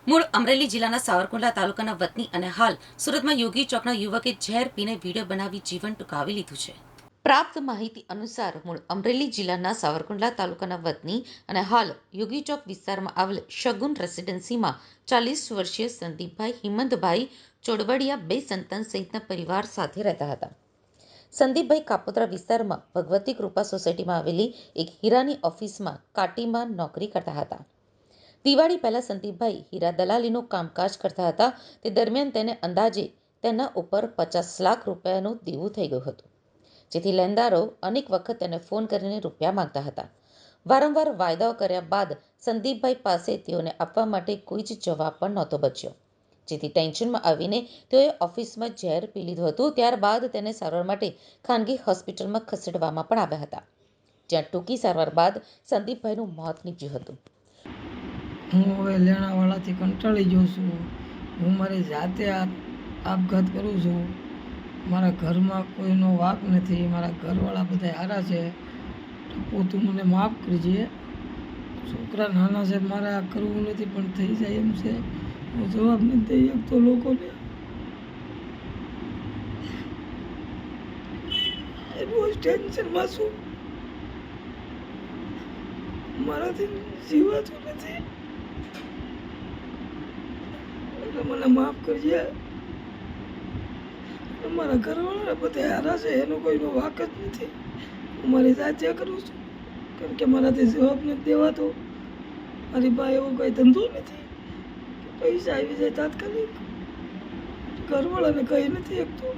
મૂળ અમરેલી જિલ્લાના સાવરકુંડલા તાલુકાના વતની અને હાલ સુરતમાં યોગી ચોકના યુવકે ઝેર પીને વિડીયો બનાવી જીવન ટૂંકાવી લીધું છે. પ્રાપ્ત માહિતી અનુસાર મૂળ અમરેલી જિલ્લાના સાવરકુંડલા તાલુકાના વતની અને હાલ યોગી ચોક વિસ્તારમાં આવેલ શગુન રેસિડેન્સીમાં 40 વર્ષીય સંદીપભાઈ હિંમતભાઈ ચોડવડિયા બે સંતાન સહિતના પરિવાર સાથે રહેતા હતા. સંદીપભાઈ કાપોદ્રા વિસ્તારમાં ભગવતી કૃપા સોસાયટીમાં આવેલી એક હીરાની ઓફિસમાં કાટીમાં નોકરી કરતા હતા. દિવાળી પહેલા સંદીપભાઈ હીરા દલાલીનું કામકાજ કરતા હતા. તે દરમિયાન તેને અંદાજે તેના ઉપર 50 લાખ રૂપિયાનું દેવું થઈ ગયું હતું, જેથી લેણદારો અનેક વખત તેને ફોન કરીને રૂપિયા માંગતા હતા. વારંવાર વાયદાઓ કર્યા બાદ સંદીપભાઈ પાસે તેઓને આપવા માટે કોઈ જ જવાબ પણ નહોતો બચ્યો, જેથી ટેન્શનમાં આવીને તેઓએ ઓફિસમાં ઝેર પી લીધું હતું. ત્યારબાદ તેને સારવાર માટે ખાનગી હોસ્પિટલમાં ખસેડવામાં પણ આવ્યા હતા, જ્યાં ટૂંકી સારવાર બાદ સંદીપભાઈનું મોત નીપજ્યું હતું. હું હવે લેણાવાળાથી કંટાળી ગયો છું. હું મારી જાતે આપઘાત કરું છું. મારા ઘરમાં કોઈનો વાંક નથી. મારા ઘરવાળા બધા સારા છે. તું મને માફ કરજે. છોકરા નાના છે, મારે આ કરવું નથી, પણ થઈ જાય એમ છે. હું જવાબ નથી દઈ શકતો લોકોને. બહુ ટેન્શનમાં છું. મારાથી જીવાતું નથી. મને માફ કરજે. મારા ઘરવાળા બધા હારા છે, એનો કોઈનો વાંક જ નથી. હું મારી જાતે કરું છું, કારણ કે મારાથી જવાબ નથી દેવાતો. મારી પાસે એવો કોઈ ધંધો નથી કે પૈસા આવી જાય તાત્કાલિક. ઘરવાળાને કહી નથી શકતો.